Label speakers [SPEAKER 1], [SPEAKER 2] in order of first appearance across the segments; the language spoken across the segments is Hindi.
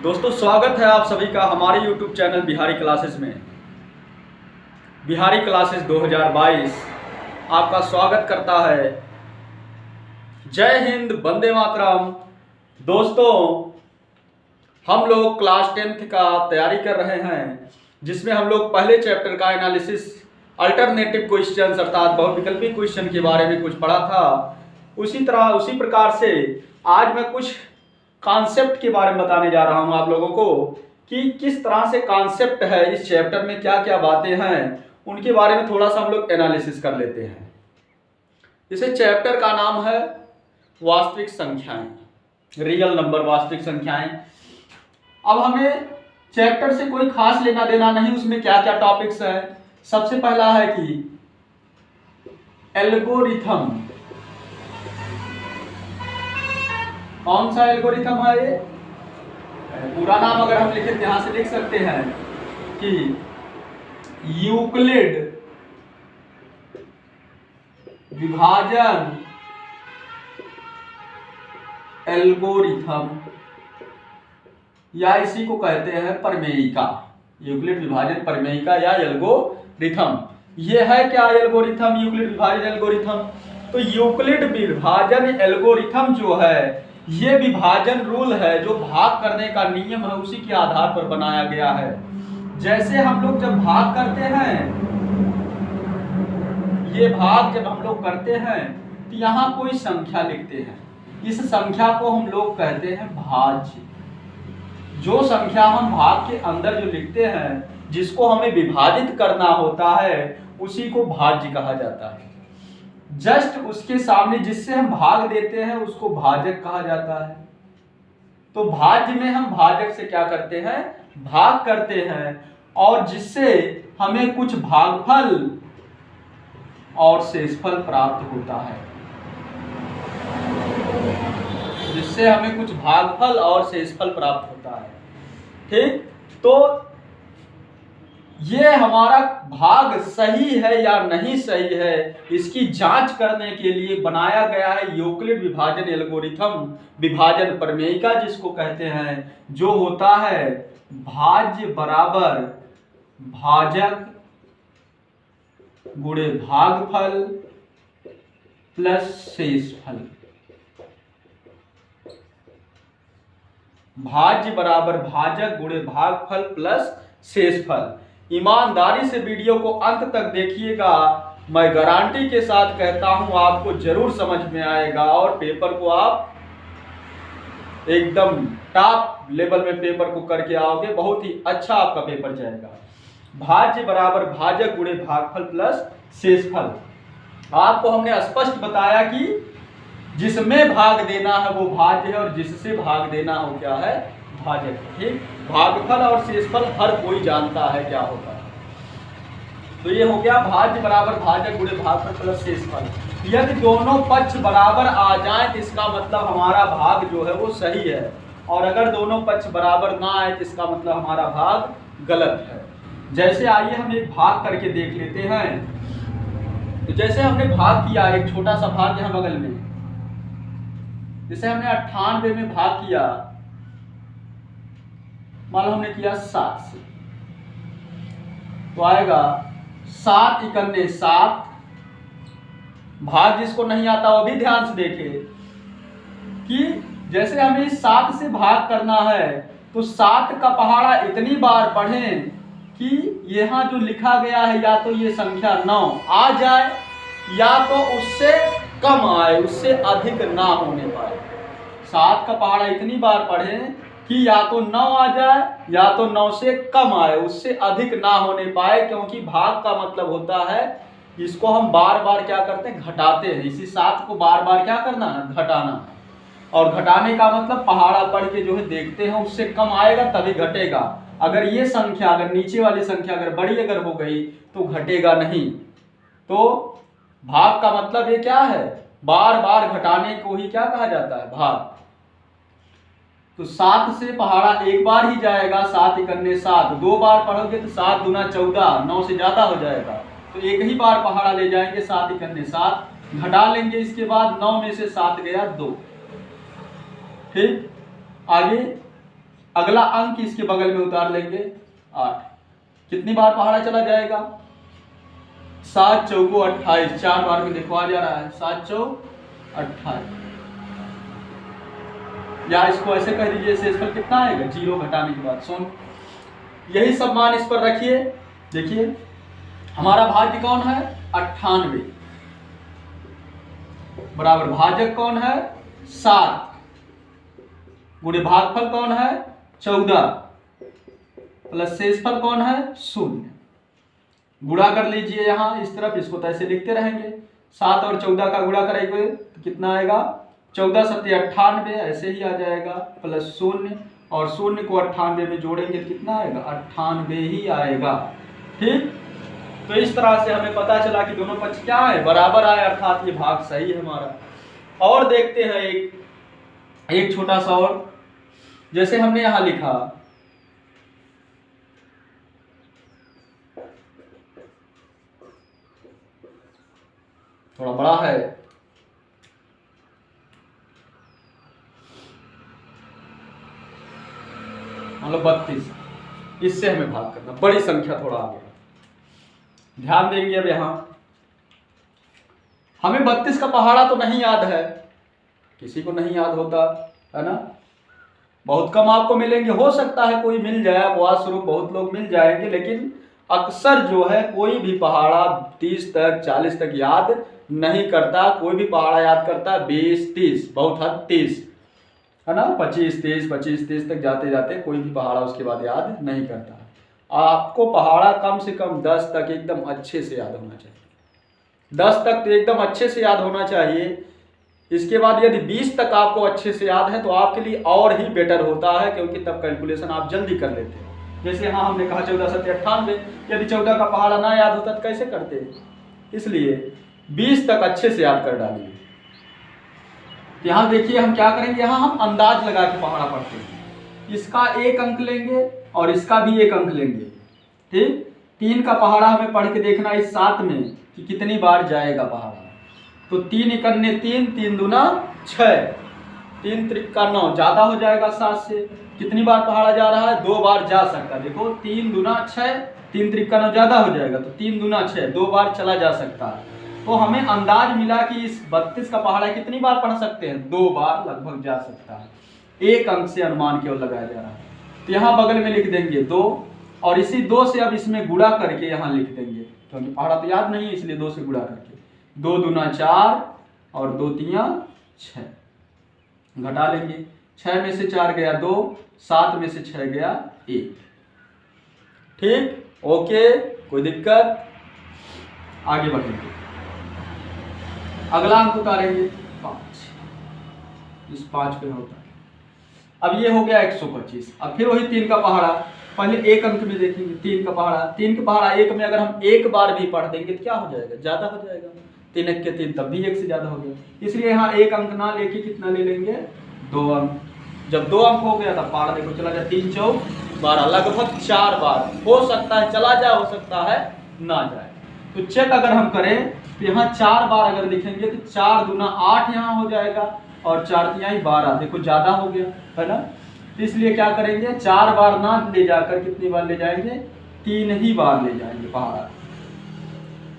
[SPEAKER 1] दोस्तों स्वागत है आप सभी का हमारे YouTube चैनल बिहारी क्लासेस में। बिहारी क्लासेस 2022 आपका स्वागत करता है। जय हिंद, वंदे मातरम। दोस्तों हम लोग क्लास 10th का तैयारी कर रहे हैं, जिसमें हम लोग पहले चैप्टर का एनालिसिस अल्टरनेटिव क्वेश्चन अर्थात बहुविकल्पी क्वेश्चन के बारे में कुछ पढ़ा था। उसी प्रकार से आज मैं कुछ कॉन्सेप्ट के बारे में बताने जा रहा हूं आप लोगों को कि किस तरह से कॉन्सेप्ट है इस चैप्टर में, क्या क्या बातें हैं, उनके बारे में थोड़ा सा हम लोग एनालिसिस कर लेते हैं। इसे चैप्टर का नाम है वास्तविक संख्याएं, रियल नंबर, वास्तविक संख्याएं। अब हमें चैप्टर से कोई खास लेना देना नहीं, उसमें क्या क्या टॉपिक्स है। सबसे पहला है कि एल्गोरिथम। कौन सा एल्गोरिथम है ये? पूरा नाम अगर हम लिखें यहां से लिख सकते हैं कि यूक्लिड विभाजन एल्गोरिथम, या इसी को कहते हैं प्रमेयिका। यूक्लिड विभाजन प्रमेयिका या एल्गोरिथम। ये है क्या एल्गोरिथम, यूक्लिड विभाजन एल्गोरिथम? तो यूक्लिड विभाजन एल्गोरिथम जो है ये विभाजन रूल है, जो भाग करने का नियम है, उसी के आधार पर बनाया गया है। जैसे हम लोग जब भाग करते हैं, ये भाग जब हम लोग करते हैं तो यहाँ कोई संख्या लिखते हैं। इस संख्या को हम लोग कहते हैं भाज्य। जो संख्या हम भाग के अंदर जो लिखते हैं, जिसको हमें विभाजित करना होता है, उसी को भाज्य कहा जाता है। जस्ट उसके सामने जिससे हम भाग देते हैं उसको भाजक कहा जाता है। तो भाज्य में हम भाजक से क्या करते हैं, भाग करते हैं, और जिससे हमें कुछ भागफल और शेषफल प्राप्त होता है। जिससे हमें कुछ भागफल और शेषफल प्राप्त होता है। ठीक, तो ये हमारा भाग सही है या नहीं सही है, इसकी जांच करने के लिए बनाया गया है यूक्लिड विभाजन एल्गोरिथम, विभाजन प्रमेयिका जिसको कहते हैं। जो होता है भाज्य बराबर भाजक गुणे भागफल प्लस शेषफल। भाज्य बराबर भाजक गुणे भागफल प्लस शेषफल। ईमानदारी से वीडियो को अंत तक देखिएगा, मैं गारंटी के साथ कहता हूं आपको जरूर समझ में आएगा और पेपर को आप एकदम टॉप लेवल में पेपर को करके आओगे, बहुत ही अच्छा आपका पेपर जाएगा। भाज्य बराबर भाजक गुणे भागफल प्लस शेषफल। आपको हमने स्पष्ट बताया कि जिसमें भाग देना है वो भाज्य है और जिससे भाग देना हो क्या है, भाजक। ठीक, भागफल और शेषफल हर कोई जानता है क्या होता है। तो ये हो गया भाज्य बराबर भाजक गुणे भागफल प्लस शेषफल। यदि दोनों पक्ष बराबर आ जाए तो इसका मतलब हमारा भाग जो है वो सही है, और अगर दोनों पक्ष बराबर ना आए तो इसका मतलब हमारा भाग गलत है। जैसे आइए हम एक भाग करके देख लेते हैं। तो जैसे हमने भाग किया, एक छोटा सा भाग यहाँ बगल में, जैसे हमने 98 में भाग किया, मान लो हमने किया 7 से, तो आएगा 7 × 7। भाग जिसको नहीं आता वो भी ध्यान से देखे कि जैसे हमें 7 से भाग करना है तो 7 का पहाड़ा इतनी बार पढ़ें कि यहाँ जो लिखा गया है या तो ये संख्या 9 आ जाए या तो उससे कम आए, उससे अधिक ना होने पाए। 7 का पहाड़ा इतनी बार पढ़ें कि या तो 9 आ जाए या तो 9 से कम आए, उससे अधिक ना होने पाए। क्योंकि भाग का मतलब होता है इसको हम बार बार क्या करते हैं, घटाते हैं। इसी 7 को बार बार क्या करना है, घटाना है। और घटाने का मतलब पहाड़ा पढ़ के जो है देखते हैं, उससे कम आएगा तभी घटेगा। अगर ये संख्या, अगर नीचे वाली संख्या अगर बड़ी अगर हो गई तो घटेगा नहीं। तो भाग का मतलब ये क्या है, बार बार घटाने को ही क्या कहा जाता है, भाग। तो 7 से पहाड़ा एक बार ही जाएगा, 7 × 7। 2 बार पढ़ोगे तो 7 × 2 = 14, 9 से ज्यादा हो जाएगा। तो एक ही बार पहाड़ा ले जाएंगे, 7 × 7 घटा लेंगे। इसके बाद 9 में से 7 गया 2। ठीक, आगे अगला अंक इसके बगल में उतार लेंगे 8। कितनी बार पहाड़ा चला जाएगा? 7 चौको 28, 4 बार में देखो आ जा रहा है, 7 चौक 28। या इसको ऐसे कह दीजिए, शेषफल कितना आएगा? 0 घटाने के बाद 0। यही सब मान इस पर रखिए। देखिए हमारा भाज्य कौन है? 98 बराबर भाजक कौन है? 7 गुणे भागफल कौन है? 14 प्लस शेषफल कौन है? 0। गुणा कर लीजिए यहाँ इस तरफ, इसको तो ऐसे लिखते रहेंगे। 7 और 14 का गुणा करेंगे तो कितना आएगा? 14 7 98, ऐसे ही आ जाएगा, प्लस 0 और 0 को 98 में जोड़ेंगे तो कितना आएगा? 98 ही आएगा। ठीक, तो इस तरह से हमें पता चला कि दोनों पक्ष क्या है? बराबर आए, अर्थात ये भाग सही है हमारा। और देखते हैं एक छोटा सा और, जैसे हमने यहां लिखा थोड़ा बड़ा है, मतलब 32, इससे हमें भाग करना, बड़ी संख्या थोड़ा आगे। ध्यान देंगे अब यहां हमें 32 का पहाड़ा तो नहीं याद है, किसी को नहीं याद होता है ना, बहुत कम आपको मिलेंगे, हो सकता है कोई मिल जाए, अपवाद स्वरूप बहुत लोग मिल जाएंगे, लेकिन अक्सर जो है कोई भी पहाड़ा 30 तक 40 तक याद नहीं करता। कोई भी पहाड़ा याद करता है 20 30, बहुत हद 30 है ना, 25 30 तक जाते जाते कोई भी पहाड़ा उसके बाद याद नहीं करता। आपको पहाड़ा कम से कम 10 तक एकदम अच्छे से याद होना चाहिए, 10 तक तो एकदम अच्छे से याद होना चाहिए। इसके बाद यदि 20 तक आपको अच्छे से याद है तो आपके लिए और ही बेटर होता है, क्योंकि तब कैलकुलेशन आप जल्दी कर लेते हैं। जैसे हाँ हमने कहा 14 7 98, यदि 14 का पहाड़ा ना याद होता तो कैसे करते? इसलिए 20 तक अच्छे से याद कर डालिए। यहाँ देखिए हम क्या करेंगे, यहाँ हम अंदाज लगा के पहाड़ा पढ़ते हैं। इसका 1 अंक लेंगे और इसका भी 1 अंक लेंगे। ठीक, 3 का पहाड़ा हमें पढ़ के देखना इस 7 में कि कितनी बार जाएगा पहाड़ा। तो 3 इकन्ने 3, 3 दूना 6, 3 त्रिका 9, ज्यादा हो जाएगा 7 से। कितनी बार पहाड़ा जा रहा है? 2 बार जा सकता है। देखो 3 दूना 6, 3 त्रिका 9 ज्यादा हो जाएगा, तो 3 दूना 6, 2 बार चला जा सकता है। तो हमें अंदाज मिला कि इस 32 का पहाड़ा कितनी बार पढ़ सकते हैं? 2 बार लगभग जा सकता है। 1 अंक से अनुमान केवल लगाया जा रहा है। तो यहाँ बगल में लिख देंगे 2, और इसी 2 से अब इसमें गुणा करके यहाँ लिख देंगे, क्योंकि पहाड़ा तो याद नहीं है इसलिए 2 से गुणा करके। 2 दूना 4 और 2 तिया 6, घटा लेंगे। 6 में से 4 गया 2, 7 में से 6 गया 1। ठीक, ओके, कोई दिक्कत? आगे बढ़ेंगे, अगला अंक उतारेंगे 5, इस 5 पे होता है। अब ये हो गया 125। अब फिर वही 3 का पहाड़ा, पहले 1 अंक में देखेंगे 3 का पहाड़ा। 3 का पहाड़ा 1 में अगर हम 1 बार भी पढ़ देंगे तो क्या हो जाएगा? ज्यादा हो जाएगा। 3 1 के 3, तब भी 1 से ज्यादा हो गया। इसलिए यहाँ 1 अंक ना लेके कितना ले लेंगे? 2 अंक। जब 2 अंक हो गया तब पहाड़ा देखो चला जाए 3 चौक 12, लगभग 4 बार हो सकता है चला जाए, हो सकता है ना जाए। तो चेक अगर हम करें तो यहाँ 4 बार अगर लिखेंगे तो 4 दूना 8 यहाँ हो जाएगा, और 4 तिहाई 12, देखो ज्यादा हो गया है ना। तो इसलिए क्या करेंगे, 4 बार ना ले जाकर कितनी बार ले जाएंगे? 3 ही बार ले जाएंगे पहाड़ा।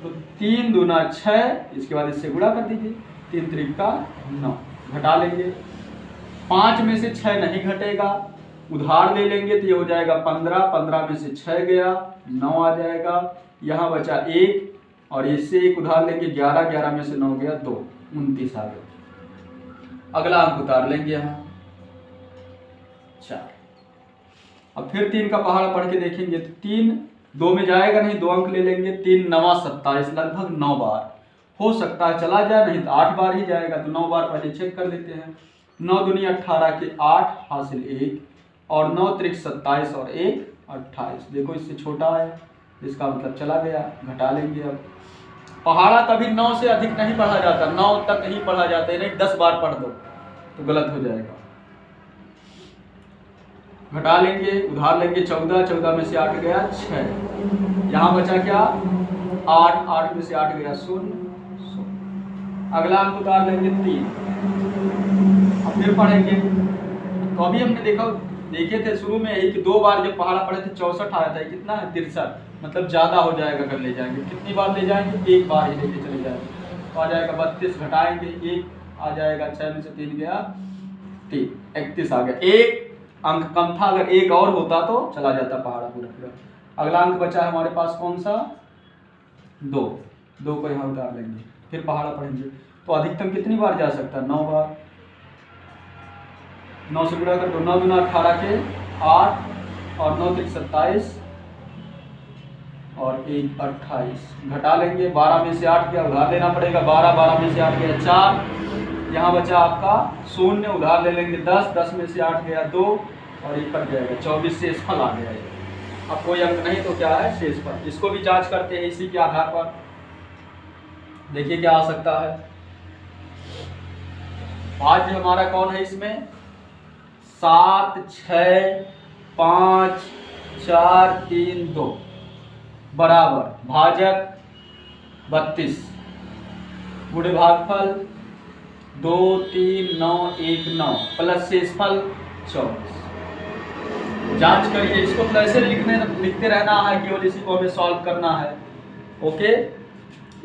[SPEAKER 1] तो 3 दूना 6, इसके बाद इससे गुणा कर दीजिए, 3 त्रिका 9, घटा लेंगे। 5 में से 6 नहीं घटेगा, उधार ले लेंगे तो ये हो जाएगा 15, 15 में से 6 गया 9 आ जाएगा। यहाँ बचा 1 और इससे 1 उधार लेंगे 11, 11 में से 9 गया 2, 29 आ गया। अगला अंक उतार लेंगे यहाँ 4। अब फिर 3 का पहाड़ा पढ़ के देखेंगे तो 3 2 में जाएगा नहीं, 2 अंक ले लेंगे। 3 9 27, लगभग 9 बार हो सकता है चला जाए, नहीं तो 8 बार ही जाएगा। तो 9 बार पहले चेक कर लेते हैं। 9 दूनी 18 के 8 हासिल 1, और 9 त्रिक 27 और 1 28, देखो इससे छोटा है, इसका मतलब चला गया, घटा लेंगे। अब पहाड़ा कभी 9 से अधिक नहीं पढ़ा जाता, 9 तक ही पढ़ा जाता है, नहीं 10 बार पढ़ दो तो गलत हो जाएगा। घटा लेंगे, उधार लेंगे 14, 14 में से 8 गया 6, यहाँ बचा क्या 8, 8 में से 8 गया 0। अगला अंक उतार लेंगे 3। अब फिर पढ़ेंगे तो अभी हमने देखा देखे थे शुरू में यही कि 2 बार जब पहाड़ा पड़े थे 64 आया था, कितना है 63, मतलब ज़्यादा हो जाएगा अगर ले जाएंगे। कितनी बार ले जाएंगे? एक बार ही लेके चले जाएंगे तो आ जाएगा 32, घटाएंगे 1 आ जाएगा, 6 में से 3 गया 3, 31 आ गया। 1 अंक कम था, अगर 1 और होता तो चला जाता पहाड़ा पूरा पूरा। अगला अंक बचा है हमारे पास कौन सा? 2 को यहाँ उतार लेंगे, फिर पहाड़ा पढ़ेंगे। तो अधिकतम कितनी बार जा सकता है? 9 बार। 9 से गुणा कर दो, 9 गुना 18 के 8 और 9 3 27 और 1 28, घटा लेंगे। 12 में से 8 गया, उधार लेना पड़ेगा। 12 में से 8 गया 4, यहाँ बचा आपका 0, उधार ले लेंगे 10 में से 8 गया 2 और 1 कट जाएगा 24, शेषफल आ गया है। अब कोई अंक नहीं तो क्या है? शेषफल। इसको भी जांच करते हैं इसी के आधार पर। देखिए क्या आ सकता है। भाज्य हमारा कौन है इसमें? 7 6 5 4 3 2 बराबर भाजक 32, गुणे भागफल 2 3 9 1 9 प्लस शेषफल 24। जांच करिए, इसको तो ऐसे लिखते रहना है, केवल इसी को हमें सॉल्व करना है। ओके,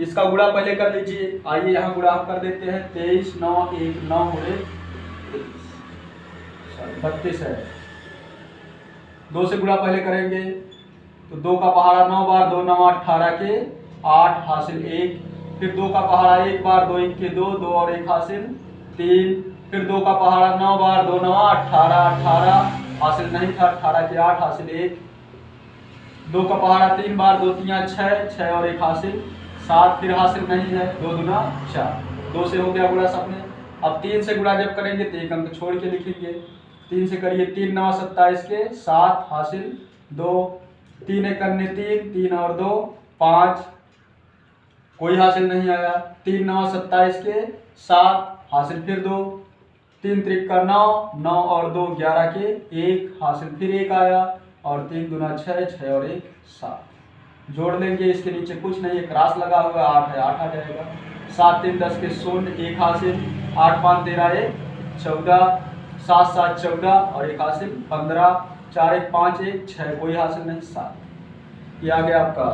[SPEAKER 1] इसका गुणा पहले कर लीजिए। आइए यहाँ गुणा हम कर देते हैं। 23 9 1 9 गुणे 32 है। 2 से गुणा पहले करेंगे तो 2 का पहाड़ा 9 बार, 2 9 18 के 8 हासिल 1, फिर 2 का पहाड़ा 1 बार, 2 1 के 2 और 1 हासिल 3, फिर 2 का पहाड़ा 9 बार, 2 9 18 हासिल नहीं था, 18 के 8 हासिल 1, 2 का पहाड़ा 3 बार, 2 3 6 और 1 हासिल 7, फिर हासिल नहीं है, 2 दूना 4। 2 से हो गया गुणा सबने। अब 3 से गुणा जब करेंगे तो एक अंक छोड़ के लिखेंगे। 3 से करिए, 3 9 27 के 7 हासिल 2, 3 1 करने 3 और 2 5, कोई हासिल नहीं आया। 3 9 27 के 7 हासिल फिर 2, 3 3 का 9 और 2 11 के 1 हासिल फिर 1 आया और 3 दूना 6 और 1 7। जोड़ लेंगे, इसके नीचे कुछ नहीं है, क्रॉस लगा हुआ 8 है, 8 आ जाएगा। 7 3 10 के 0 1 हासिल, 8 5 13 1 14, 7 7 14 और 1 हासिल 15, 4 1 5 1 6, कोई हासिल नहीं 7। ये आ गया आपका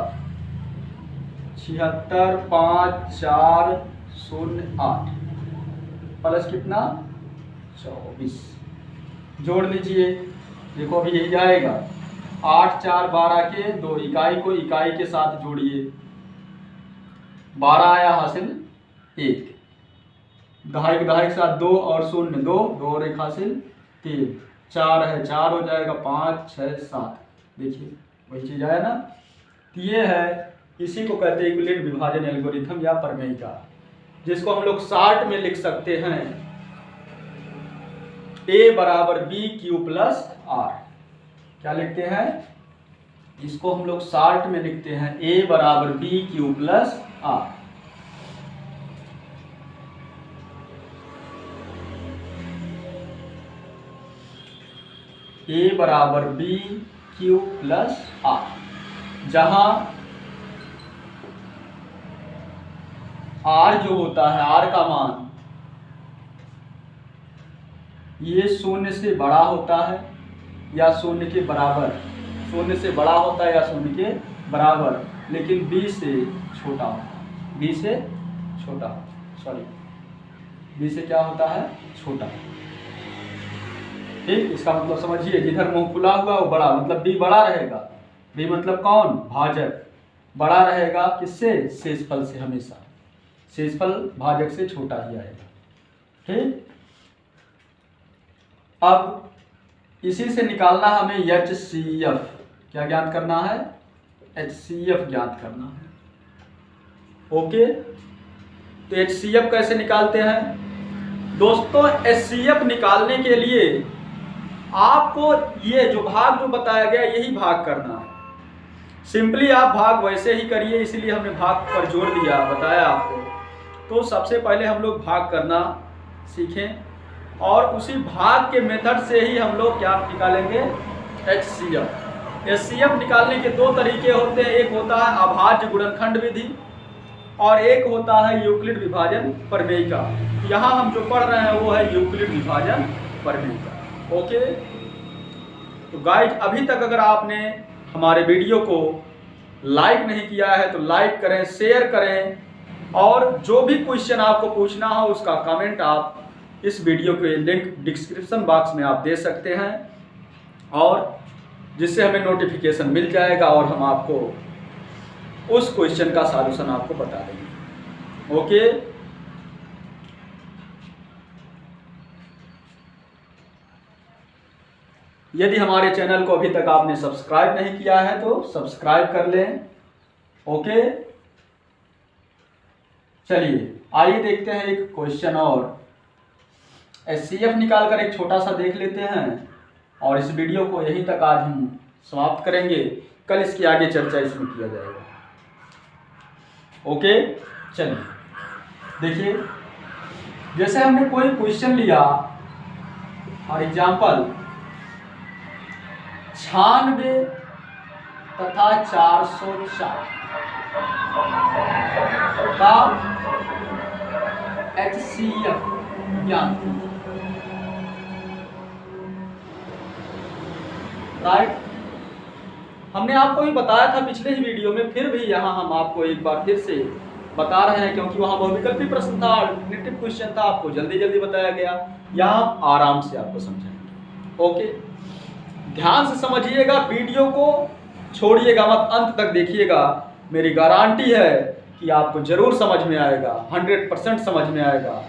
[SPEAKER 1] 76 5 4 0 8 प्लस कितना 24। जोड़ लीजिए, देखो अभी यही जाएगा। 8 4 12 के 2, इकाई को इकाई के साथ जोड़िए, 12 आया हासिल 1, दहाई के साथ 2 और 0 2 और 1 हासिल 3, 4 है 4 हो जाएगा 5 6 7। देखिए वही चीज आया ना। तो ये है, इसी को कहते हैं यूक्लिड विभाजन एल्गोरिथम या प्रमेय का, जिसको हम लोग शॉर्ट में लिख सकते हैं A बराबर BQ प्लस R। क्या लिखते हैं? इसको हम लोग शॉर्ट में लिखते हैं A बराबर BQ प्लस R। A बराबर BQ प्लस R, जहां R जो होता है, R का मान ये 0 से बड़ा होता है या 0 के बराबर, 0 से बड़ा होता है या 0 के बराबर, लेकिन B से छोटा होता है। B से छोटा, B से क्या होता है? छोटा। ठीक, इसका मतलब समझिए, जिधर मुंह खुला हुआ वो बड़ा, मतलब B बड़ा रहेगा। B मतलब कौन? भाजक बड़ा रहेगा किससे? शेषफल से। हमेशा शेषफल भाजक से छोटा ही आएगा। ठीक, अब इसी से निकालना हमें HCF। क्या ज्ञात करना है? HCF ज्ञात करना है। ओके, तो HCF कैसे निकालते हैं दोस्तों? HCF निकालने के लिए आपको ये जो भाग जो बताया गया यही भाग करना है। सिंपली आप भाग वैसे ही करिए, इसीलिए हमने भाग पर जोर दिया, बताया आपको। तो सबसे पहले हम लोग भाग करना सीखें और उसी भाग के मेथड से ही हम लोग क्या निकालेंगे? HCF। HCF निकालने के 2 तरीके होते हैं, एक होता है अभाज्य गुणनखंड विधि और एक होता है यूक्लिड विभाजन प्रमेय का। यहाँ हम जो पढ़ रहे हैं वो है यूक्लिड विभाजन प्रमेय का। ओके, तो गाइज अभी तक अगर आपने हमारे वीडियो को लाइक नहीं किया है तो लाइक करें, शेयर करें, और जो भी क्वेश्चन आपको पूछना हो उसका कमेंट आप इस वीडियो के लिंक डिस्क्रिप्शन बॉक्स में आप दे सकते हैं, और जिससे हमें नोटिफिकेशन मिल जाएगा और हम आपको उस क्वेश्चन का सॉल्यूशन आपको बता देंगे। ओके, यदि हमारे चैनल को अभी तक आपने सब्सक्राइब नहीं किया है तो सब्सक्राइब कर लें। ओके, चलिए आइए देखते हैं एक क्वेश्चन और एचसीएफ निकालकर एक छोटा सा देख लेते हैं, और इस वीडियो को यहीं तक आज हम समाप्त करेंगे। कल इसकी आगे चर्चा इसमें किया जाएगा। ओके, चलिए देखिए, जैसे हमने कोई क्वेश्चन लिया, फॉर एग्जाम्पल 96 तथा 404 का एचसीएफ ज्ञान, राइट। हमने आपको भी बताया था पिछले ही वीडियो में, फिर भी यहाँ हम आपको एक बार फिर से बता रहे हैं, क्योंकि वहाँ बहुविकल्पी प्रश्न था, अल्टरनेटिव क्वेश्चन था, आपको जल्दी जल्दी बताया गया। यहाँ आराम से आपको समझाएंगे। ओके, ध्यान से समझिएगा, वीडियो को छोड़िएगा मत, अंत तक देखिएगा। मेरी गारंटी है कि आपको जरूर समझ में आएगा, 100% समझ में आएगा।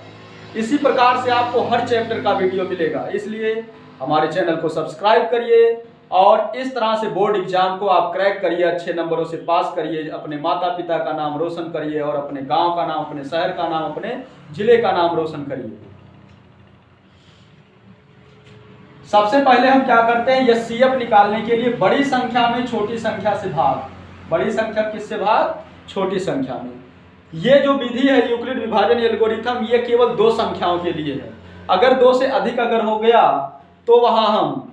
[SPEAKER 1] इसी प्रकार से आपको हर चैप्टर का वीडियो मिलेगा, इसलिए हमारे चैनल को सब्सक्राइब करिए और इस तरह से बोर्ड एग्जाम को आप क्रैक करिए, अच्छे नंबरों से पास करिए, अपने माता पिता का नाम रोशन करिए और अपने गांव का नाम, अपने शहर का नाम, अपने जिले का नाम रोशन करिए। सबसे पहले हम क्या करते हैं, एचसीएफ निकालने के लिए बड़ी संख्या में छोटी संख्या से भाग। बड़ी संख्या किससे भाग? छोटी संख्या में। ये जो विधि है यूक्लिड विभाजन एल्गोरिथम, ये केवल दो संख्याओं के लिए है। अगर दो से अधिक अगर हो गया तो वहां हम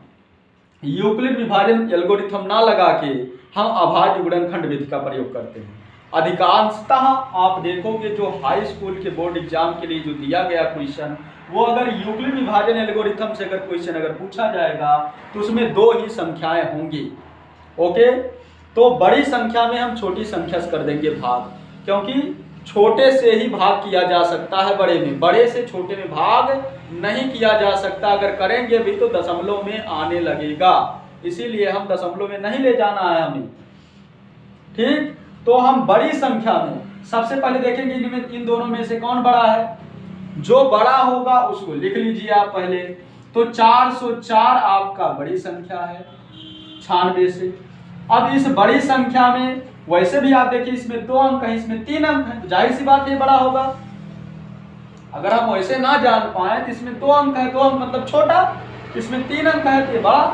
[SPEAKER 1] यूक्लिड विभाजन एल्गोरिथम ना लगा के हम अभाज्य गुणनखंड विधि का प्रयोग करते हैं। अधिकांशतः आप देखोगे जो हाई स्कूल के बोर्ड एग्जाम के लिए जो दिया गया क्वेश्चन, वो अगर यूक्लिड विभाजन एल्गोरिथम से अगर क्वेश्चन अगर पूछा जाएगा तो उसमें दो ही संख्याएं होंगी। ओके, तो बड़ी संख्या में हम छोटी संख्या से कर देंगे भाग, क्योंकि छोटे से ही भाग किया जा सकता है बड़े में, बड़े से छोटे में भाग नहीं किया जा सकता। अगर करेंगे भी तो दशमलव में आने लगेगा, इसीलिए हम दशमलव में नहीं ले जाना है हमें। ठीक, तो हम बड़ी संख्या में सबसे पहले देखेंगे इन दोनों में से कौन बड़ा है। जो बड़ा होगा उसको लिख लीजिए आप पहले। तो 404 आपका बड़ी संख्या है 96 से। अब इस बड़ी संख्या में वैसे भी आप देखिए, इसमें 2 अंक है, इसमें 3 अंक है, तो जाहिर सी बात ये बड़ा होगा। अगर हम वैसे ना जान पाए तो इसमें 2 अंक है, 2 अंक मतलब छोटा, इसमें 3 अंक है तो ये बड़ा।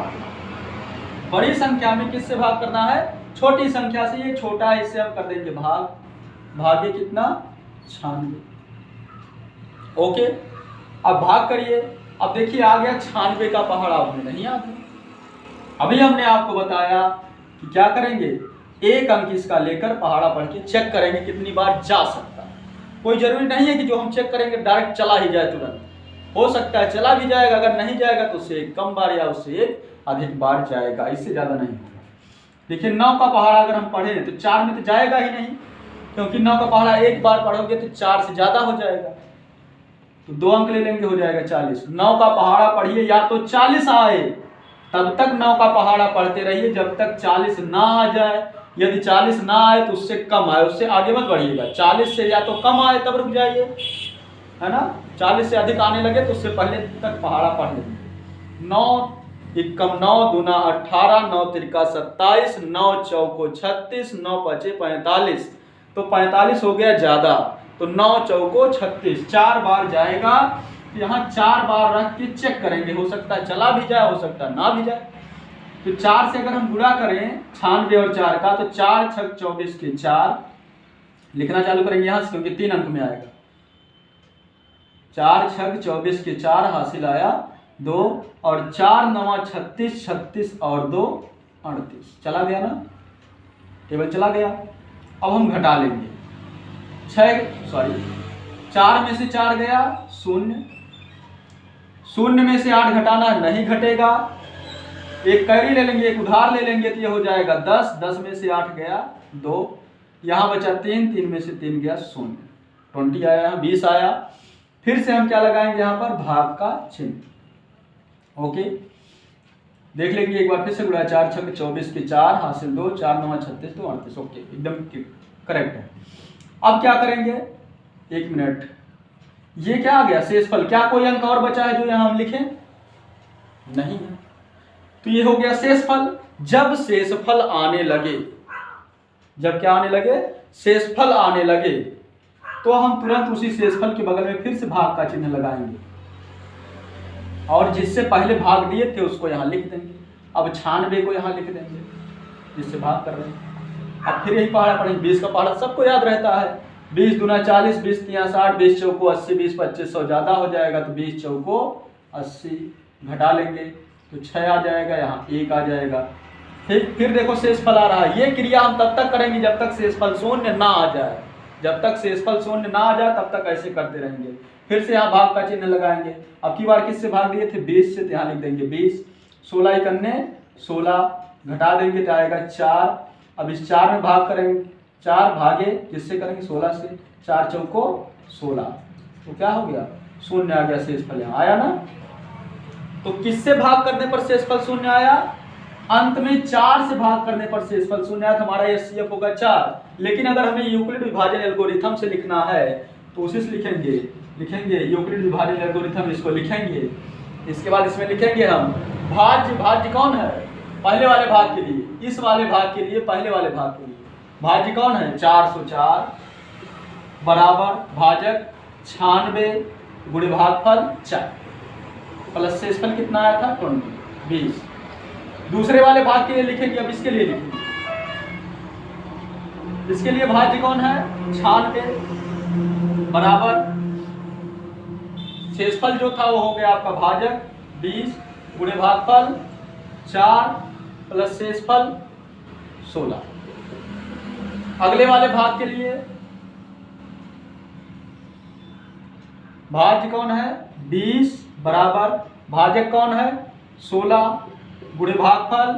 [SPEAKER 1] बड़ी संख्या में किससे भाग करना है? छोटी संख्या से। ये छोटा है, इससे हम कर देंगे भाग। भागे कितना? 96। ओके, अब भाग करिए। अब देखिए आ गया 96 का पहाड़ा, आपने नहीं आता। अभी हमने आपको बताया कि क्या करेंगे, एक अंक इसका लेकर पहाड़ा पढ़ के चेक करेंगे कितनी बार जा सकता है। कोई जरूरी नहीं है कि जो हम चेक करेंगे डायरेक्ट चला ही जाए तुरंत, हो सकता है चला भी जाएगा, अगर नहीं जाएगा तो उससे एक कम बार या उससे एक अधिक बार जाएगा, इससे ज़्यादा नहीं होगा। देखिए 9 का पहाड़ा अगर हम पढ़ें तो 4 में तो जाएगा ही नहीं, क्योंकि 9 का पहाड़ा एक बार पढ़ोगे तो 4 से ज़्यादा हो जाएगा, तो 2 अंक ले लेंगे, हो जाएगा 40। 9 का पहाड़ा पढ़िए, या तो 40 आए तब तक 9 का पहाड़ा पढ़ते रहिए जब तक 40 ना आ जाए। यदि 40 ना आए तो उससे कम आए, उससे आगे मत बढ़िएगा। 40 से या तो कम आए तब रुक जाइए, है ना। 40 से अधिक आने लगे तो उससे पहले तक पहाड़ा पढ़ लेंगे। 9 एकम 9 दूना 18, 9 तिरका 27, 9 चौको 36, 9 पचे 45, तो 45 हो गया ज़्यादा, तो 9 चौको 36, 4 बार जाएगा। यहाँ 4 बार रख के चेक करेंगे, हो सकता है चला भी जाए, हो सकता है ना भी जाए। तो 4 से अगर हम गुणा करें 96 और 4 का, तो 4 छक 24 के 4 लिखना चालू करेंगे यहाँ से, क्योंकि 3 अंक में आएगा। 4 छक 24 के 4 हासिल आया 2, और 4 9 36, 36 और 2 38, चला गया ना, टेबल चला गया। अब हम घटा लेंगे 4 में से 4 गया 0, 0 में से 8 घटाना नहीं घटेगा, एक कैरी ले लेंगे, एक उधार ले लेंगे, तो ये हो जाएगा 10, 10 में से 8 गया 2, यहाँ बचा 3, 3 में से 3 गया 0, 20 आया, 20 आया। फिर से हम क्या लगाएंगे यहाँ पर, भाग का चिन्ह। ओके, देख लेंगे एक बार फिर से, गुणा 4 छक 24 के 4 हासिल 2, 4 9 36 तो 38। ओके, एकदम करेक्ट है। अब क्या करेंगे, 1 मिनट, ये क्या आ गया, शेषफल। क्या कोई अंक और बचा है जो यहाँ हम लिखें? नहीं है, तो ये हो गया शेषफल। जब शेषफल आने लगे, जब क्या आने लगे, शेषफल आने लगे, तो हम तुरंत उसी शेषफल के बगल में फिर से भाग का चिन्ह लगाएंगे और जिससे पहले भाग दिए थे उसको यहाँ लिख देंगे। अब 96 को यहाँ लिख देंगे जिससे भाग कर रहे हैं। अब फिर यही पहाड़ा पढ़ेंगे, 20 का पहाड़ा सबको याद रहता है, 20 दूना 40, 20 तिया 60, 20 चौको 80, 20 25 100 ज़्यादा हो जाएगा तो 20 चौको 80, घटा लेंगे तो 6 आ जाएगा, यहाँ 1 आ जाएगा। फिर देखो शेषफल आ रहा है। ये क्रिया हम तब तक करेंगे जब तक शेषफल शून्य ना आ जाए, जब तक शेषफल शून्य ना आ जाए तब तक ऐसे करते रहेंगे। फिर से यहाँ भाग का चिन्ह लगाएंगे। अब की बार किससे भाग दिए थे, 20 से, तो यहाँ लिख देंगे 20, 16 इकन्ने 16, घटा देंगे तो आएगा 4। अब इस 4 में भाग करेंगे, 4 भागे किससे करेंगे, 16 से, 4 चौको 16, तो क्या हो गया, शून्य आ गया, शेषफल यहाँ आया ना। तो किससे भाग करने पर शेषफल शून्य आया, अंत में 4 से भाग करने पर शेषफल शून्य आया, तो हमारा एचसीएफ होगा 4। लेकिन अगर हमें यूक्लिड विभाजन एल्गोरिथम से लिखना है तो उसी से लिखेंगे यूक्लिड विभाजन एल्गोरिथम, इसको लिखेंगे। इसके बाद इसमें लिखेंगे हम भाज्य कौन है, पहले वाले भाग के लिए, इस वाले भाग के लिए, पहले वाले भाग के लिए भाज्य कौन है, 404 बराबर भाजक 96 गुणे भागफल 4 प्लस शेषफल कितना आया था, 20। दूसरे वाले भाग के लिए लिखेंगे, अब इसके लिए लिखेंगे, इसके लिए भाज्य कौन है, 96 बराबर शेषफल जो था वो हो गया आपका भाजक 20 गुणे भागफल 4 प्लस शेषफल 16। अगले वाले भाग के लिए भाज्य कौन है, 20 बराबर भाजक कौन है, 16 गुणे भागफल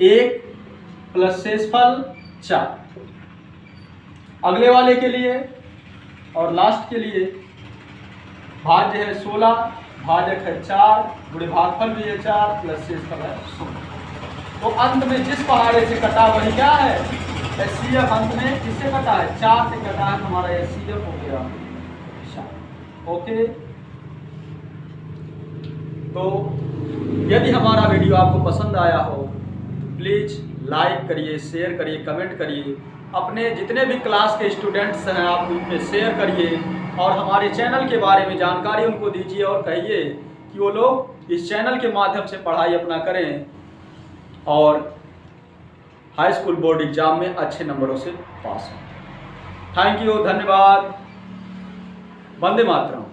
[SPEAKER 1] 1 प्लस शेषफल 4। अगले वाले के लिए और लास्ट के लिए भाज्य है 16, भाजक है 4, गुणे भागफल भी है 4 प्लस शेषफल है 16। तो अंत में जिस पहाड़े से कटा वही क्या है, एचसीएफ। अंत में किससे कटा है, 4 से कटा है, हमारा एचसीएफ हो गया 4। ओके, तो यदि हमारा वीडियो आपको पसंद आया हो तो प्लीज़ लाइक करिए, शेयर करिए, कमेंट करिए, अपने जितने भी क्लास के स्टूडेंट्स हैं आप उनमें शेयर करिए और हमारे चैनल के बारे में जानकारी उनको दीजिए और कहिए कि वो लोग इस चैनल के माध्यम से पढ़ाई अपना करें और हाई स्कूल बोर्ड एग्जाम में अच्छे नंबरों से पास हों। थैंक यू, धन्यवाद, वंदे मातरम।